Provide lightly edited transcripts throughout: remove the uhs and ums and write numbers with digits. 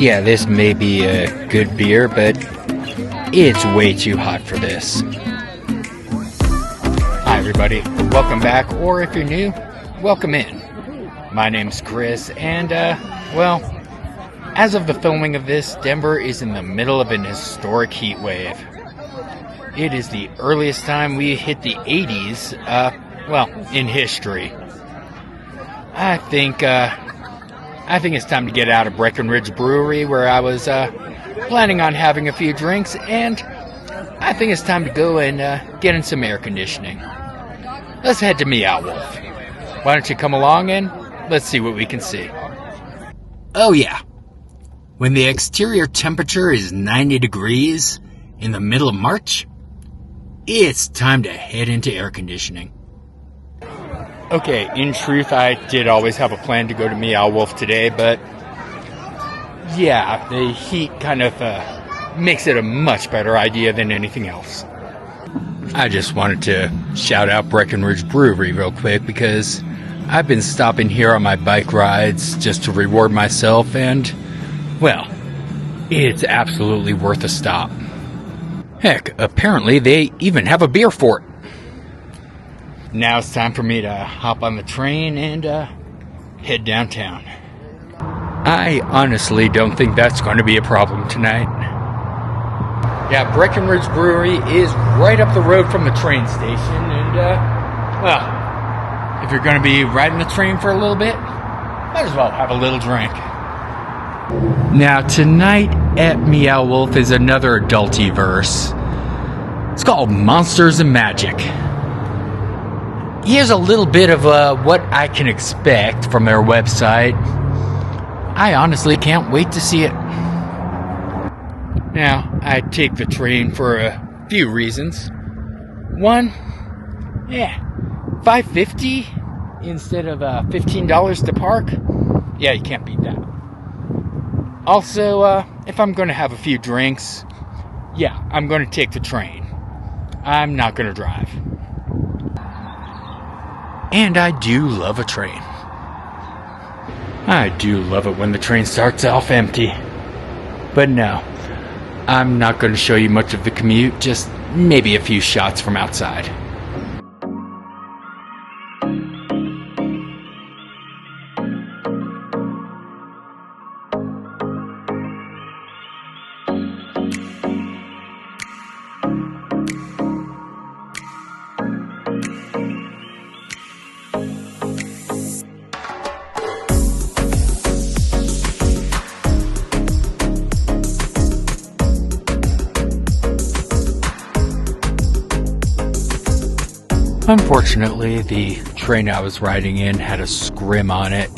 Yeah, this may be a good beer, but it's way too hot for this. Hi everybody, welcome back, or if you're new, welcome in. My name's Chris, and well, as of the filming of this, Denver is in the middle of an historic heat wave. It is the earliest time we hit the 80s, well, in history. I think it's time to get out of Breckenridge Brewery, where I was planning on having a few drinks, and I think it's time to go and get in some air conditioning. Let's head to Meow Wolf. Why don't you come along and let's see what we can see. Oh yeah, when the exterior temperature is 90 degrees in the middle of March, it's time to head into air conditioning. Okay, in truth, I did always have a plan to go to Meow Wolf today, but yeah, the heat kind of makes it a much better idea than anything else. I just wanted to shout out Breckenridge Brewery real quick because I've been stopping here on my bike rides just to reward myself, and, well, it's absolutely worth a stop. Heck, apparently they even have a beer fort. Now it's time for me to hop on the train and head downtown. I honestly don't think that's going to be a problem tonight. Yeah, Breckenridge Brewery is right up the road from the train station, and well, if you're going to be riding the train for a little bit, might as well have a little drink. Now tonight at Meow Wolf is another Adulti-Verse. It's called Monsters and Magic. Here's a little bit of what I can expect from their website. I honestly can't wait to see it. Now, I take the train for a few reasons. One, yeah, $5.50 instead of $15 to park. Yeah, you can't beat that. Also, if I'm going to have a few drinks, yeah, I'm going to take the train. I'm not going to drive. And I do love a train. I do love it when the train starts off empty. But no, I'm not going to show you much of the commute, just maybe a few shots from outside. Unfortunately, the train I was riding in had a scrim on it.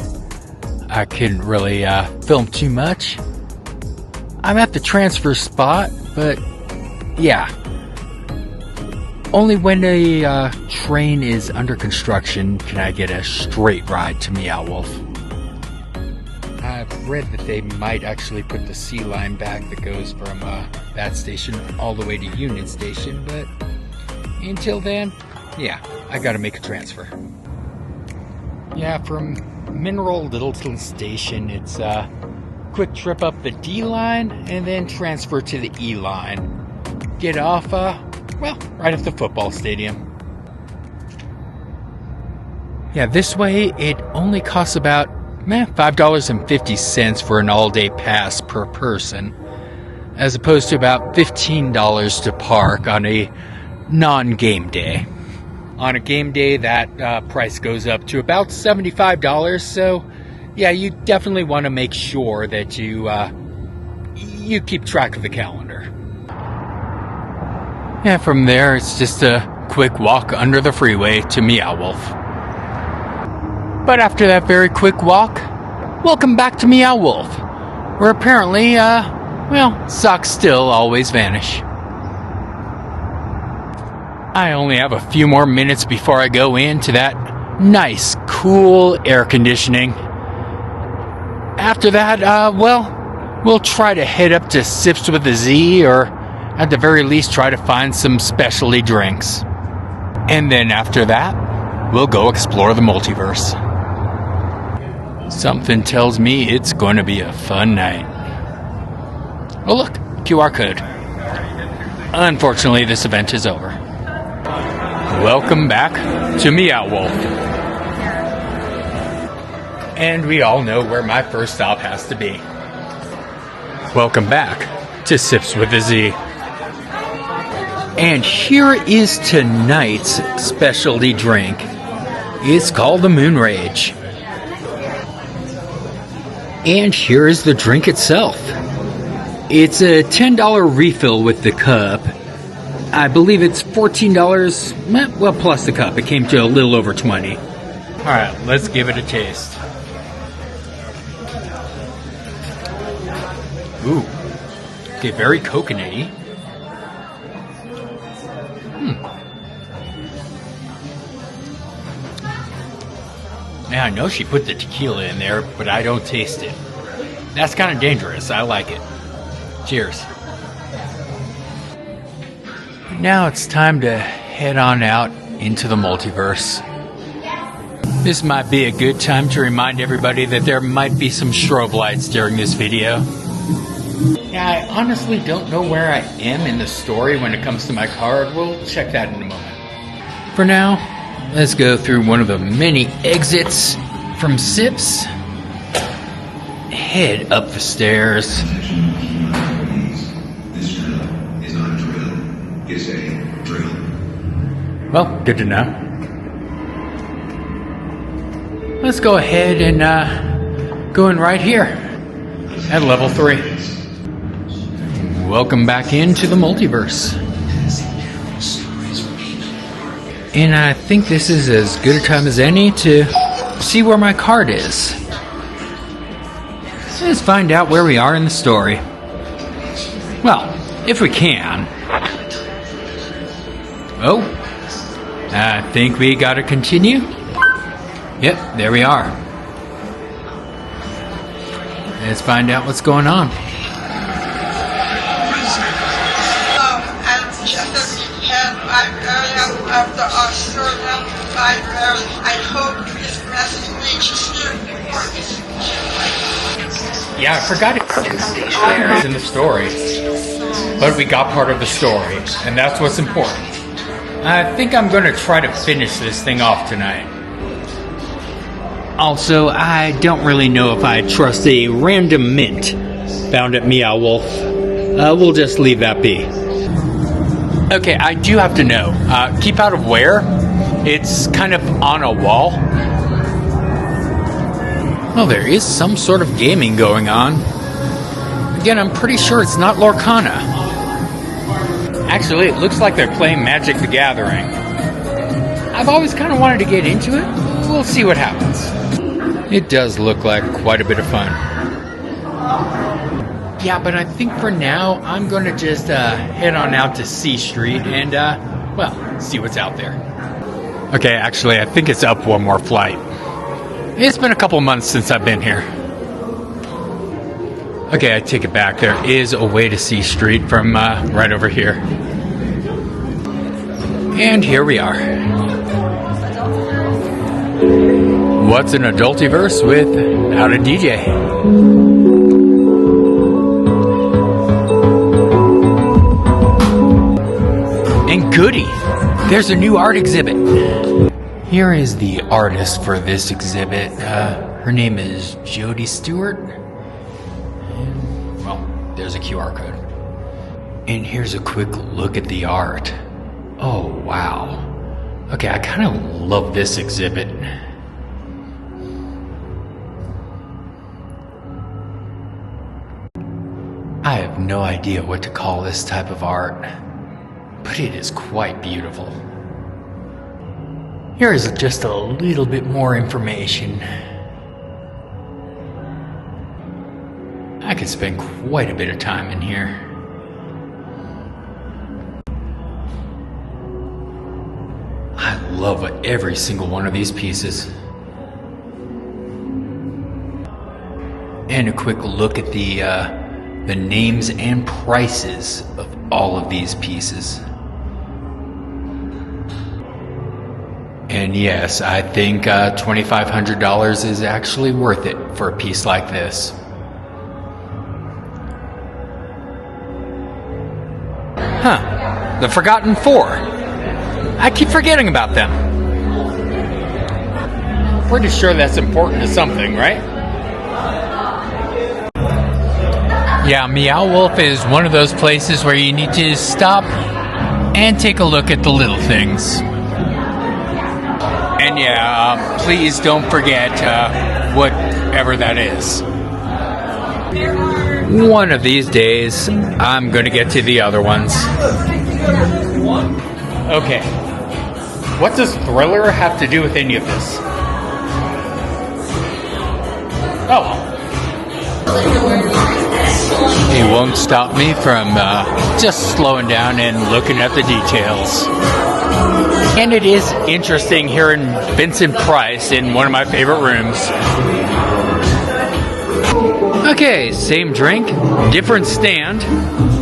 I couldn't really film too much. I'm at the transfer spot, but yeah. Only when a train is under construction can I get a straight ride to Meow Wolf. I've read that they might actually put the C line back that goes from that station all the way to Union Station, but until then, yeah, I gotta make a transfer. Yeah, from Mineral Littleton Station, it's a quick trip up the D line and then transfer to the E line. Get off, well, right at the football stadium. Yeah, this way it only costs about $5.50 for an all-day pass per person, as opposed to about $15 to park on a non-game day. On a game day, that price goes up to about $75, so yeah, you definitely want to make sure that you keep track of the calendar. Yeah, from there, it's just a quick walk under the freeway to Meow Wolf. But after that very quick walk, welcome back to Meow Wolf, where apparently, well, socks still always vanish. I only have a few more minutes before I go into that nice, cool air conditioning. After that, well, we'll try to head up to Sips with a Z, or at the very least try to find some specialty drinks. And then after that, we'll go explore the multiverse. Something tells me it's going to be a fun night. Oh look, QR code. Unfortunately, this event is over. Welcome back to Meow Wolf. And we all know where my first stop has to be. Welcome back to Sips with a Z. And here is tonight's specialty drink. It's called the Moon Rage. And here is the drink itself. It's a $10 refill with the cup. I believe it's $14, well, plus the cup. It came to a little over $20. All right, let's give it a taste. Ooh, okay, very coconutty. Now I know she put the tequila in there, but I don't taste it. That's kind of dangerous. I like it. Cheers. Now it's time to head on out into the multiverse. This might be a good time to remind everybody that there might be some strobe lights during this video. Yeah, I honestly don't know where I am in the story when it comes to my card. We'll check that in a moment. For now, let's go through one of the many exits from Sips. Head up the stairs. This drill is not a drill. It's a drill. Well, good to know. Let's go ahead and go in right here at level 3. Welcome back into the multiverse. And I think this is as good a time as any to see where my card is. Let's find out where we are in the story. Well, if we can. Oh, I think we gotta continue. Yep, there we are. Let's find out what's going on. Of the Australian Library. I hope this message reaches you. Yeah, I forgot it's in the story. But we got part of the story, and that's what's important. I think I'm going to try to finish this thing off tonight. Also, I don't really know if I trust a random mint found at Meow Wolf. We'll just leave that be. Okay, I do have to know. Keep out of where? It's kind of on a wall. Well, there is some sort of gaming going on. Again, I'm pretty sure it's not Lorcana. Actually, it looks like they're playing Magic the Gathering. I've always kind of wanted to get into it. We'll see what happens. It does look like quite a bit of fun. Yeah, but I think for now, I'm going to just head on out to C Street and, well, see what's out there. Okay, actually, I think it's up one more flight. It's been a couple months since I've been here. Okay, I take it back. There is a way to C Street from right over here. And here we are. What's an Adulti-Verse without a DJ? And goody, there's a new art exhibit. Here is the artist for this exhibit. Her name is Jody Stewart. And, well, there's a QR code. And here's a quick look at the art. Oh, wow. Okay, I kind of love this exhibit. I have no idea what to call this type of art, but it is quite beautiful. Here is just a little bit more information. I could spend quite a bit of time in here. I love every single one of these pieces. And a quick look at the names and prices of all of these pieces. And yes, I think $2,500 is actually worth it for a piece like this. Huh. The Forgotten Four. I keep forgetting about them. Pretty sure that's important to something, right? Yeah, Meow Wolf is one of those places where you need to stop and take a look at the little things. And yeah, please don't forget whatever that is. One of these days, I'm going to get to the other ones. Okay. What does Thriller have to do with any of this? Oh. It won't stop me from just slowing down and looking at the details. And it is interesting hearing Vincent Price in one of my favorite rooms. Okay, same drink, different stand,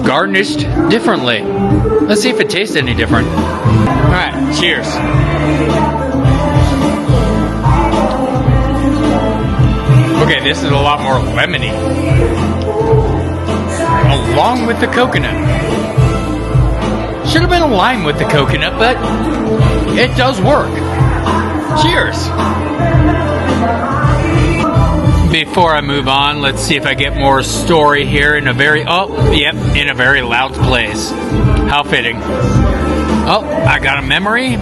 garnished differently. Let's see if it tastes any different. Alright, cheers. Okay, this is a lot more lemony. Along with the coconut. Should have been a lime with the coconut, but it does work. Cheers. Before I move on, let's see if I get more story here in a very, in a very loud place. How fitting. Oh, I got a memory.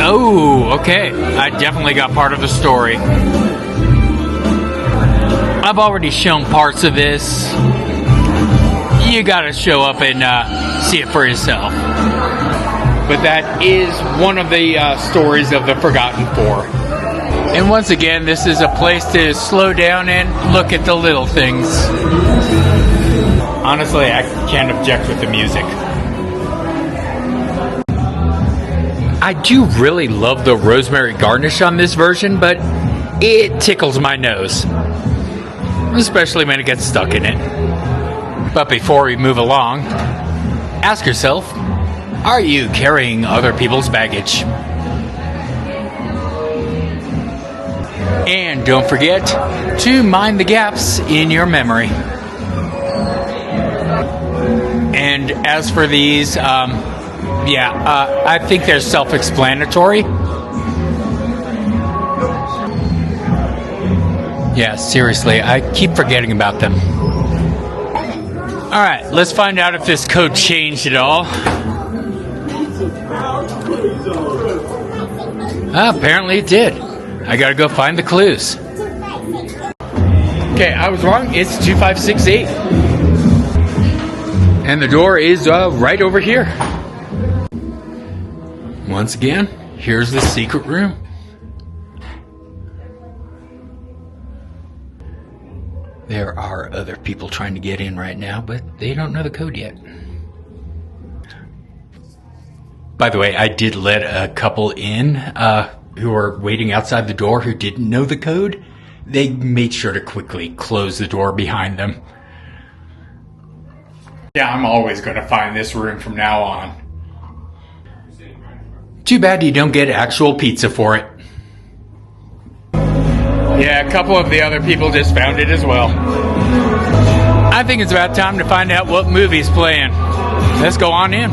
Oh, okay. I definitely got part of the story. I've already shown parts of this. You gotta show up and see it for yourself. But that is one of the stories of the Forgotten Four. And once again, this is a place to slow down and look at the little things. Honestly, I can't object with the music. I do really love the rosemary garnish on this version, but it tickles my nose. Especially when it gets stuck in it. But before we move along, ask yourself, are you carrying other people's baggage? And don't forget to mind the gaps in your memory. And as for these, I think they're self-explanatory. Yeah, seriously, I keep forgetting about them. Alright, let's find out if this code changed at all. Apparently it did. I gotta go find the clues. Okay, I was wrong. It's 2568. And the door is right over here. Once again, here's the secret room. There are other people trying to get in right now, but they don't know the code yet. By the way, I did let a couple in who were waiting outside the door who didn't know the code. They made sure to quickly close the door behind them. Yeah, I'm always going to find this room from now on. Too bad you don't get actual pizza for it. Yeah, a couple of the other people just found it as well. I think it's about time to find out what movie's playing. Let's go on in.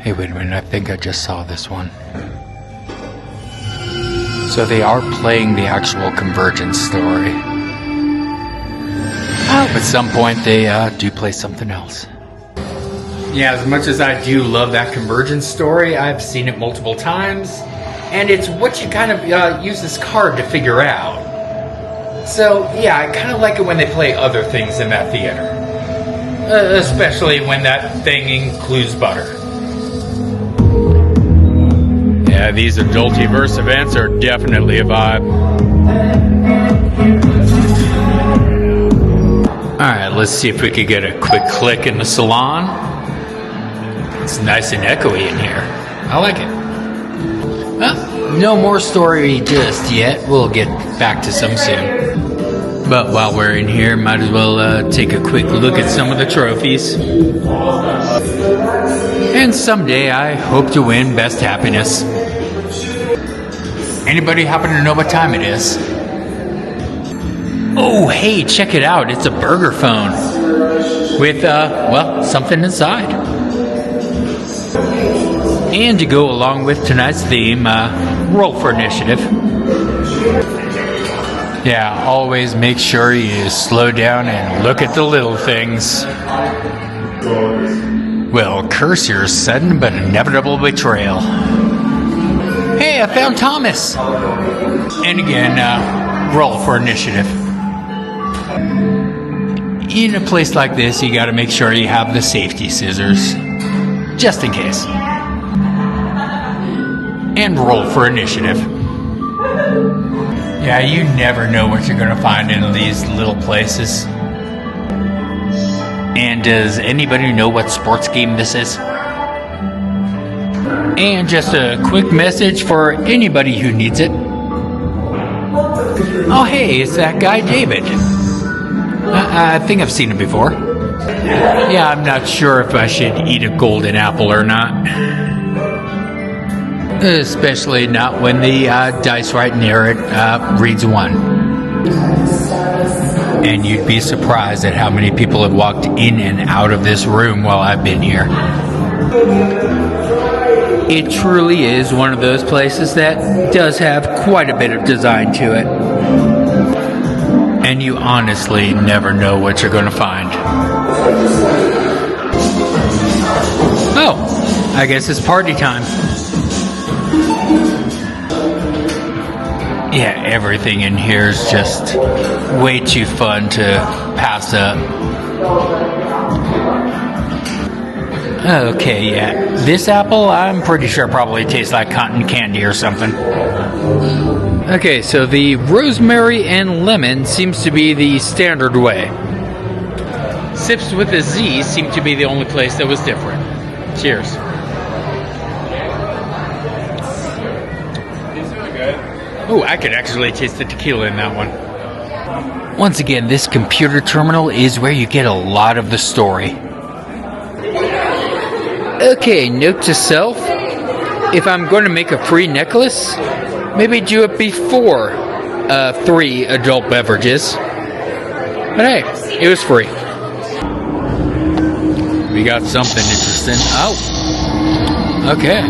Hey, wait a minute, I think I just saw this one. So they are playing the actual Convergence story. At some point they do play something else. Yeah, as much as I do love that Convergence story, I've seen it multiple times. And it's what you kind of use this card to figure out. So, yeah, I kind of like it when they play other things in that theater. Especially when that thing includes butter. Yeah, these Adulti-Verse events are definitely a vibe. Alright, let's see if we could get a quick click in the salon. It's nice and echoey in here. I like it. Well, no more story just yet. We'll get back to some soon. But while we're in here, might as well take a quick look at some of the trophies. And someday I hope to win Best Happiness. Anybody happen to know what time it is? Oh, hey, check it out. It's a burger phone with, well, something inside. And to go along with tonight's theme, roll for initiative. Yeah, always make sure you slow down and look at the little things. Well, curse your sudden but inevitable betrayal. Hey, I found Thomas! And again, roll for initiative. In a place like this, you gotta make sure you have the safety scissors. Just in case. And roll for initiative. Yeah, you never know what you're gonna find in these little places. And does anybody know what sports game this is? And just a quick message for anybody who needs it. Oh, hey, it's that guy David. I think I've seen him before. Yeah, I'm not sure if I should eat a golden apple or not. Especially not when the dice right near it reads 1. And you'd be surprised at how many people have walked in and out of this room while I've been here. It truly is one of those places that does have quite a bit of design to it. And you honestly never know what you're going to find. Oh, I guess it's party time. Yeah, everything in here is just way too fun to pass up. Okay, yeah. This apple, I'm pretty sure probably tastes like cotton candy or something. Okay, so the rosemary and lemon seems to be the standard way. Sips with a Z seem to be the only place that was different. Cheers. Oh, I could actually taste the tequila in that one. Once again, this computer terminal is where you get a lot of the story. Okay, note to self. If I'm going to make a free necklace, maybe do it before 3 adult beverages. But hey, it was free. We got something interesting. Oh. Okay.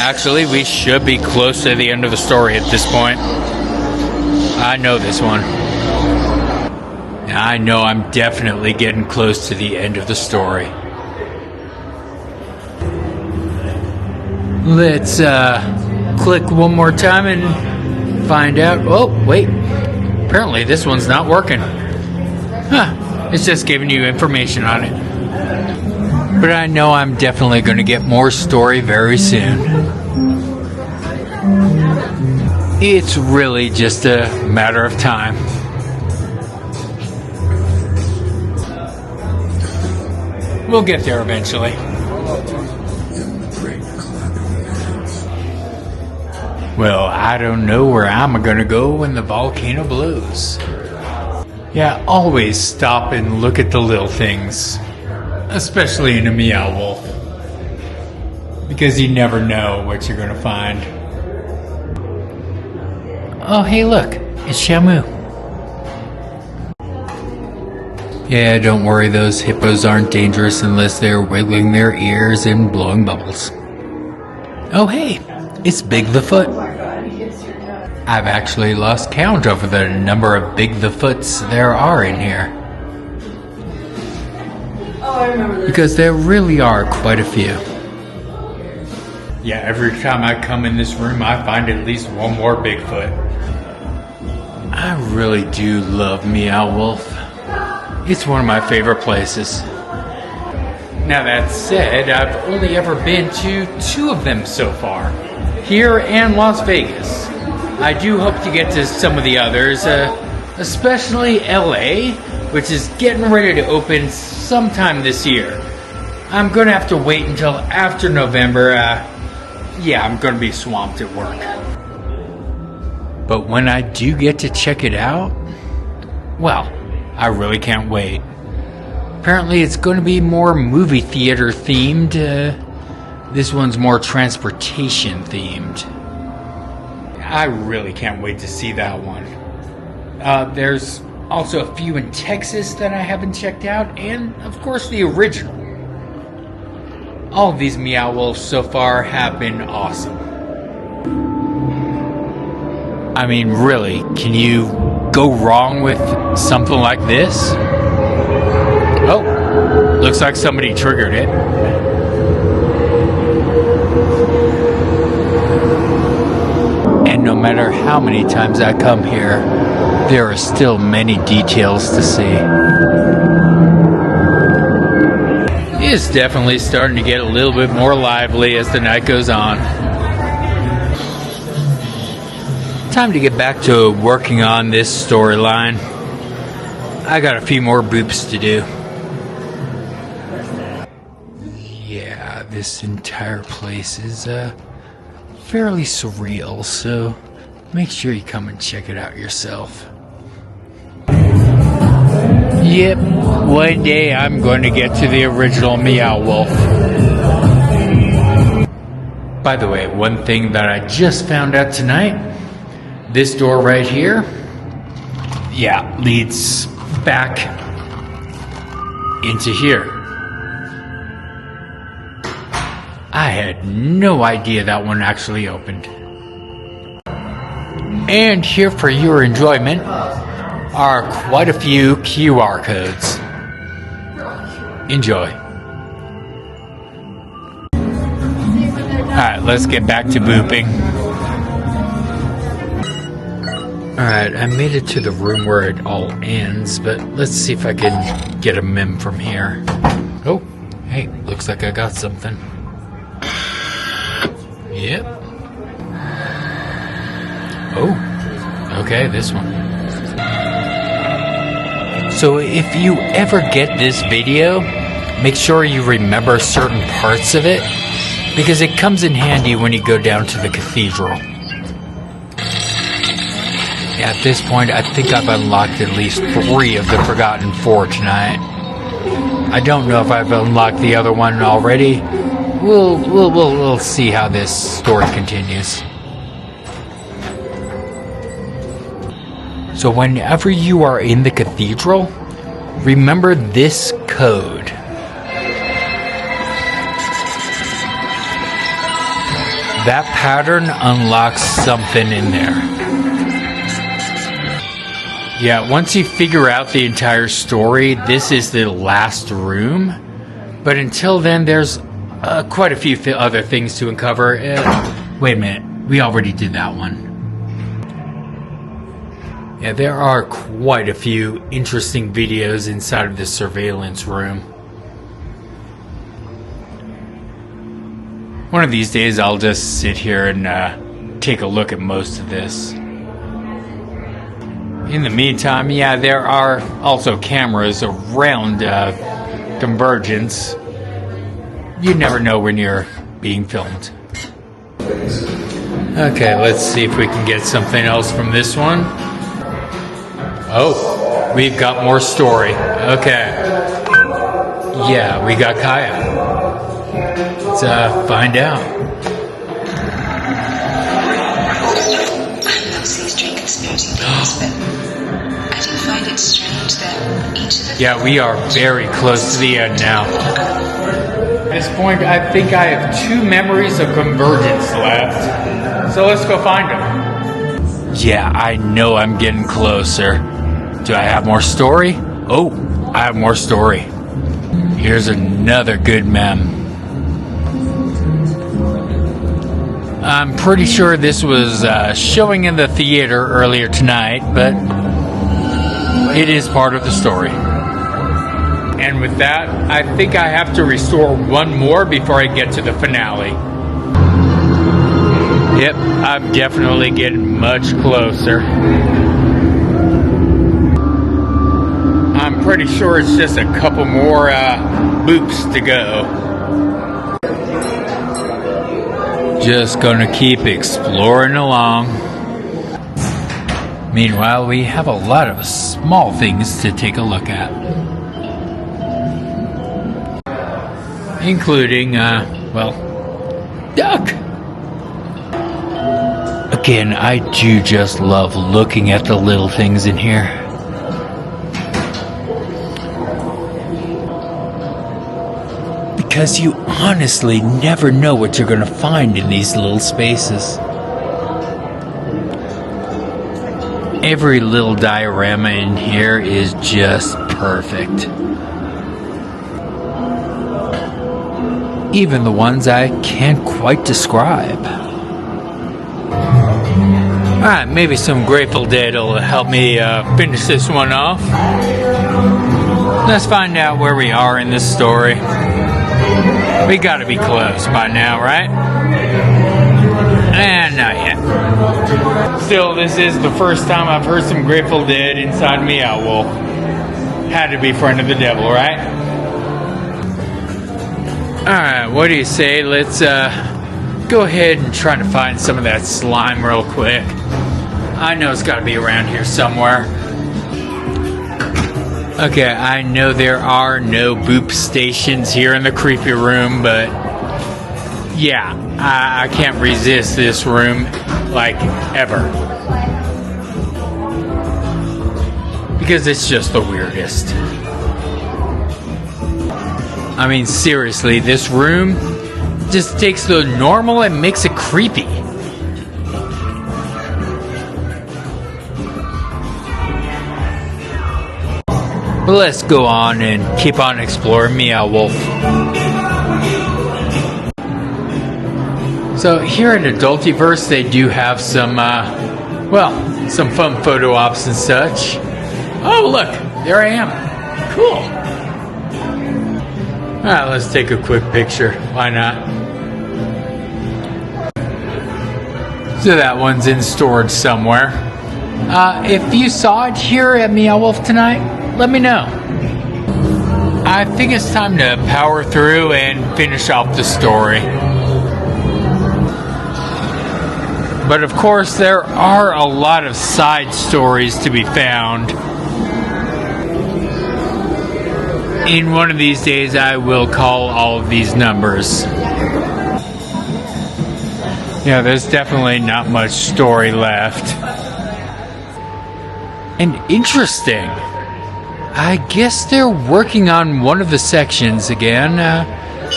Actually, we should be close to the end of the story at this point. I know this one. I know I'm definitely getting close to the end of the story. Let's click one more time and find out. Oh, wait. Apparently this one's not working. Huh. It's just giving you information on it. But I know I'm definitely going to get more story very soon. It's really just a matter of time. We'll get there eventually. Well, I don't know where I'm going to go when the volcano blows. Yeah, always stop and look at the little things. Especially in a Meow Wolf. Because you never know what you're going to find. Oh, hey, look. It's Shamu. Yeah, don't worry. Those hippos aren't dangerous unless they're wiggling their ears and blowing bubbles. Oh, hey. It's Big the Foot. I've actually lost count over the number of Big the Foots there are in here. Oh, I remember this. Because there really are quite a few. Yeah, every time I come in this room, I find at least one more Bigfoot. I really do love Meow Wolf. It's one of my favorite places. Now that said, I've only ever been to 2 of them so far. Here and Las Vegas. I do hope to get to some of the others, especially LA, which is getting ready to open sometime this year. I'm going to have to wait until after November. Yeah, I'm going to be swamped at work. But when I do get to check it out, well, I really can't wait. Apparently it's going to be more movie theater themed, This one's more transportation themed. I really can't wait to see that one. There's also a few in Texas that I haven't checked out, and of course the original. All of these Meow Wolves so far have been awesome. I mean, really, can you go wrong with something like this? Oh, looks like somebody triggered it. And no matter how many times I come here, there are still many details to see. It's definitely starting to get a little bit more lively as the night goes on. Time to get back to working on this storyline. I got a few more boops to do. Yeah, this entire place is fairly surreal, so make sure you come and check it out yourself. Yep, one day I'm going to get to the original Meow Wolf. By the way, one thing that I just found out tonight, this door right here, yeah, leads back into here. I had no idea that one actually opened. And here for your enjoyment are quite a few QR codes. Enjoy. Alright, let's get back to booping. Alright, I made it to the room where it all ends, but let's see if I can get a mem from here. Oh, hey, looks like I got something. Yep. Oh, okay, this one. So if you ever get this video, make sure you remember certain parts of it, because it comes in handy when you go down to the cathedral. At this point, I think I've unlocked at least 3 of the Forgotten 4 tonight. I don't know if I've unlocked the other one already. We'll see how this story continues. So whenever you are in the cathedral, remember this code. That pattern unlocks something in there. Yeah, once you figure out the entire story, this is the last room. But until then, there's quite a few other things to uncover. Wait a minute, we already did that one. Yeah, there are quite a few interesting videos inside of this surveillance room. One of these days I'll just sit here and take a look at most of this. In the meantime, yeah, there are also cameras around Convergence. You never know when you're being filmed. Okay, let's see if we can get something else from this one. Oh, we've got more story. Okay. Yeah, we got Kaya. Let's find out. I love these drink conspiracy theories, but I do find it strange that each of the... Yeah, we are very close to the end now. At this point, I think I have 2 memories of Convergence left. So let's go find them. Yeah, I know I'm getting closer. Do I have more story? Oh, I have more story. Here's another good mem. I'm pretty sure this was showing in the theater earlier tonight, but it is part of the story. And with that, I think I have to restore one more before I get to the finale. Yep, I'm definitely getting much closer. I'm pretty sure it's just a couple more boops to go. Just gonna keep exploring along. Meanwhile, we have a lot of small things to take a look at. Including, well, Duck! Again, I do just love looking at the little things in here. Because you honestly never know what you're going to find in these little spaces. Every little diorama in here is just perfect. Even the ones I can't quite describe. Alright, maybe some Grateful Dead will help me finish this one off. Let's find out where we are in this story. We gotta be close by now, right? And not yet. Still, this is the first time I've heard some Grateful Dead inside Meow Wolf. Had to be Friend of the Devil, right? Alright, what do you say? Let's go ahead and try to find some of that slime real quick. I know it's gotta be around here somewhere. Okay, I know there are no boop stations here in the creepy room, but yeah, I can't resist this room like ever. Because it's just the weirdest. I mean, seriously, this room just takes the normal and makes it creepy. But let's go on and keep on exploring Meow Wolf. So here at Adulti-Verse, they do have some, some fun photo ops and such. Oh, look, there I am. Cool. Alright, let's take a quick picture. Why not? So that one's in storage somewhere. If you saw it here at Meow Wolf tonight, let me know. I think it's time to power through and finish off the story. But of course, there are a lot of side stories to be found. In one of these days, I will call all of these numbers. Yeah, there's definitely not much story left. And interesting. I guess they're working on one of the sections again.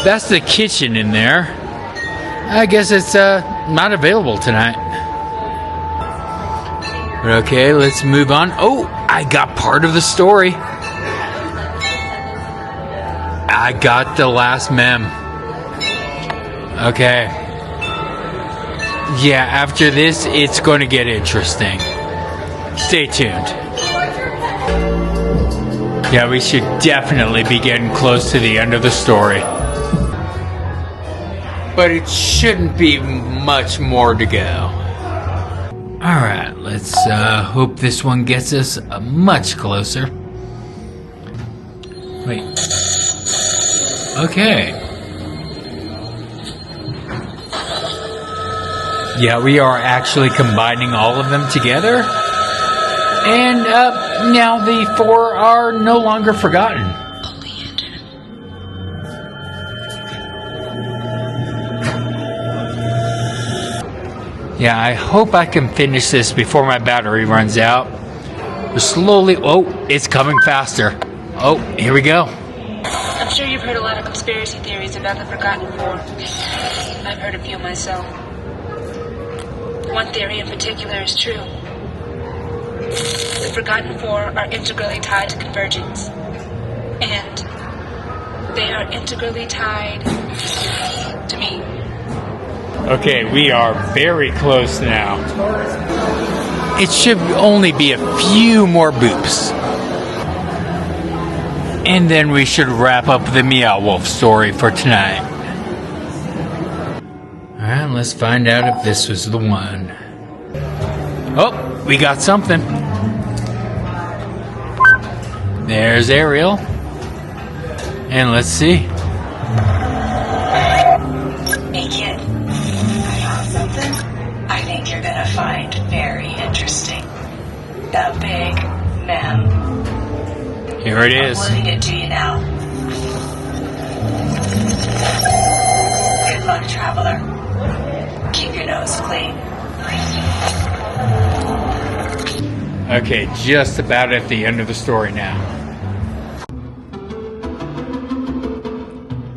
That's the kitchen in there. I guess it's not available tonight. But okay, let's move on. Oh, I got part of the story. I got the last mem. Okay. Yeah, after this, it's going to get interesting. Stay tuned. Yeah, we should definitely be getting close to the end of the story. But it shouldn't be much more to go. Alright, let's hope this one gets us much closer. Wait. Okay. Yeah, we are actually combining all of them together. And now the four are no longer forgotten. Yeah, I hope I can finish this before my battery runs out. We're slowly... Oh, it's coming faster. Oh, here we go. I'm sure you've heard a lot of conspiracy theories about the Forgotten Four. I've heard a few myself. One theory in particular is true. The Forgotten Four are integrally tied to Convergence. And they are integrally tied to me. Okay, we are very close now. It should only be a few more boops. And then we should wrap up the Meow Wolf story for tonight. Alright, let's find out if this was the one. Oh, we got something. There's Ariel. And let's see. Hey kid, I found something I think you're gonna find very interesting. The Big Mem. Here it is. I'm putting it to you now. Good luck, traveler. Keep your nose clean. Okay, just about at the end of the story now.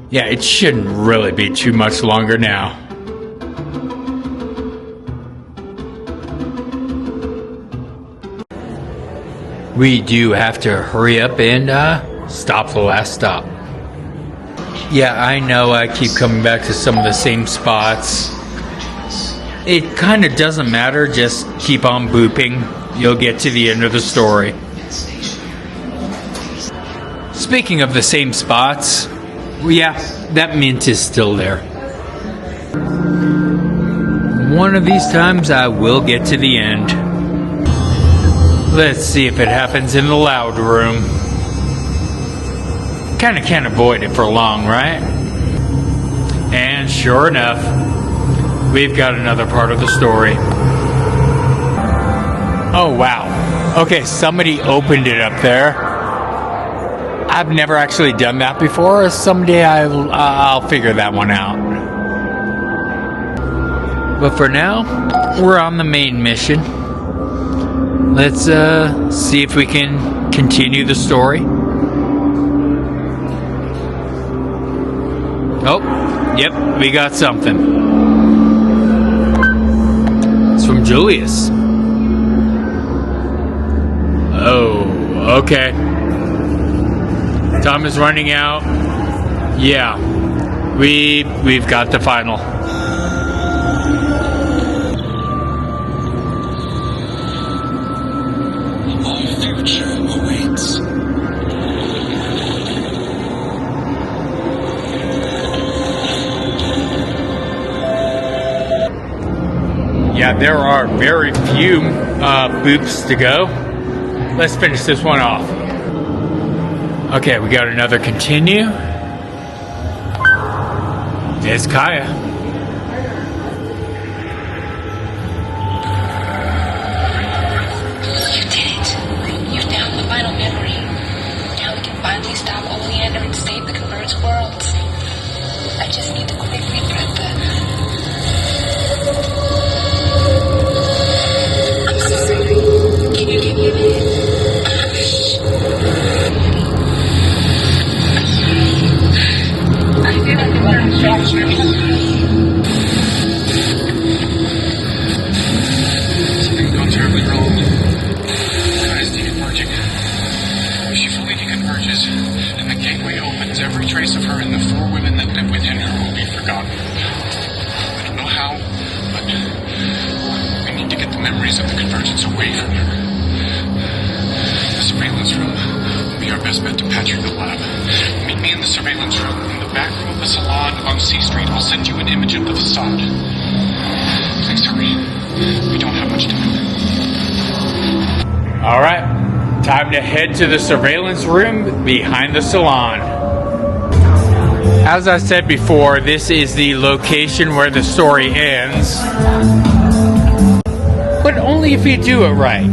Yeah, it shouldn't really be too much longer now. We do have to hurry up and stop the last stop. Yeah, I know I keep coming back to some of the same spots. It kind of doesn't matter, just keep on booping. You'll get to the end of the story. Speaking of the same spots, well, yeah, that mint is still there. One of these times I will get to the end. Let's see if it happens in the loud room. Kinda can't avoid it for long, right? And sure enough, we've got another part of the story. Oh wow. Okay, somebody opened it up there. I've never actually done that before. Someday I'll figure that one out. But for now, we're on the main mission. Let's see if we can continue the story. Oh, yep, we got something. It's from Julius. Oh, okay. Time is running out. Yeah, we've got the final. Our future awaits. Yeah, there are very few boops to go. Let's finish this one off. Okay, we got another continue. There's Kaya. You did it. You found the final memory. Now we can finally stop Oleander and save the converged worlds. I just need to quickly thread the... I'm so sorry. Can you give me a minute? I did it. Something's gone terribly wrong. Kaya's deconverging. If she fully deconverges, and the gateway opens, every trace of her and the 4 women that live within her will be forgotten. I don't know how, but we need to get the memories of the convergence away from her. The surveillance room will be our best bet to patch her to the lab. Meet me in the surveillance room, in the back room of the salon on C Street. I'll send you an image of the facade. Please hurry. We don't have much time. Alright, time to head to the surveillance room behind the salon. As I said before, this is the location where the story ends. But only if you do it right.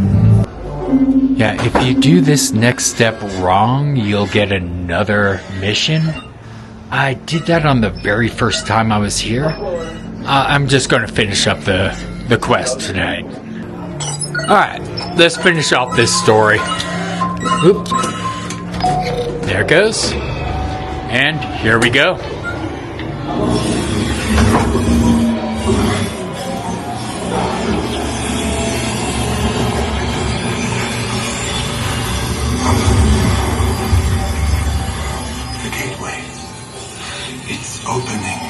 Yeah, if you do this next step wrong, you'll get another mission. I did that on the very first time I was here. I'm just going to finish up the quest tonight. Alright, let's finish off this story. Oop. There it goes. And here we go. The gateway. It's opening.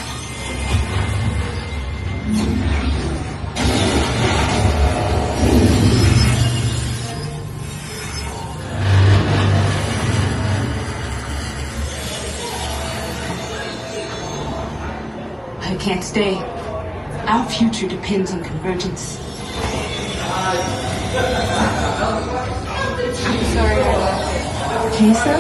I can't stay. Our future depends on convergence. I'm sorry, Kesa?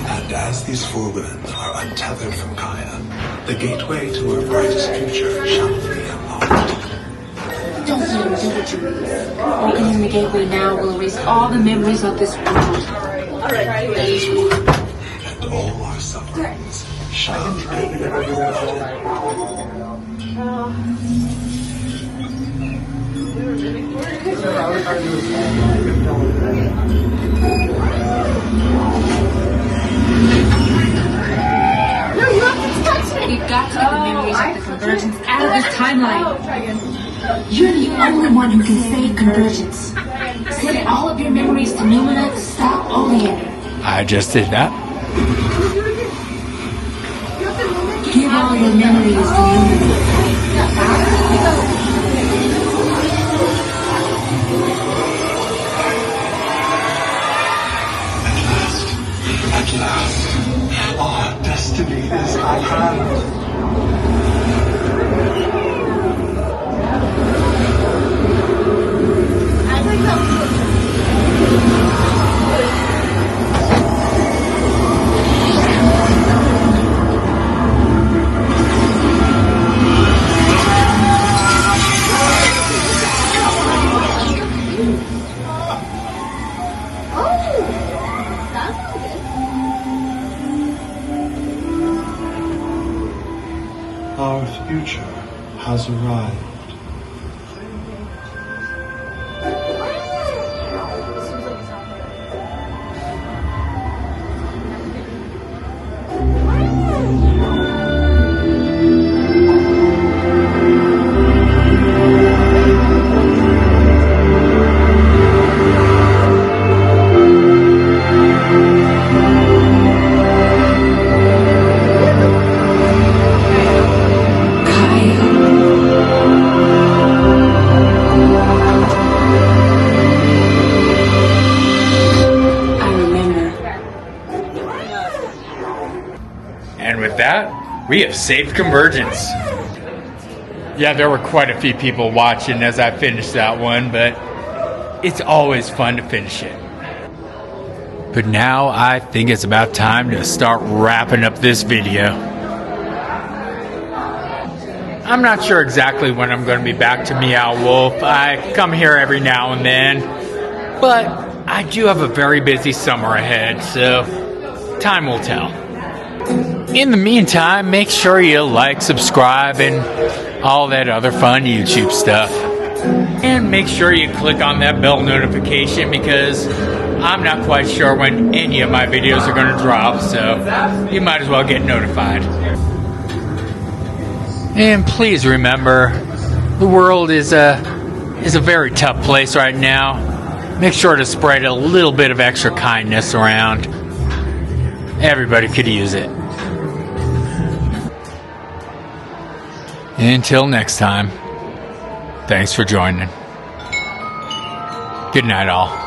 And as these 4 women are untethered from Kaya, the gateway to her brightest future shall be unlocked. Don't let him do it, Julius. Opening the gateway now will erase all the memories of this world. And all our We've got to get the memories of the Convergence out of this timeline. You're the only one who can save Convergence. Send all of your memories to Numina to stop Oleander. I just did that. Give all your memories to Numina. At last, our destiny is at hand. Our future has arrived. And with that, we have saved Convergence. Yeah, there were quite a few people watching as I finished that one, but it's always fun to finish it. But now I think it's about time to start wrapping up this video. I'm not sure exactly when I'm going to be back to Meow Wolf. I come here every now and then, but I do have a very busy summer ahead, so time will tell. In the meantime, make sure you like, subscribe, and all that other fun YouTube stuff. And make sure you click on that bell notification because I'm not quite sure when any of my videos are going to drop, so you might as well get notified. And please remember, the world is a very tough place right now. Make sure to spread a little bit of extra kindness around. Everybody could use it. Until next time, thanks for joining. Good night, all.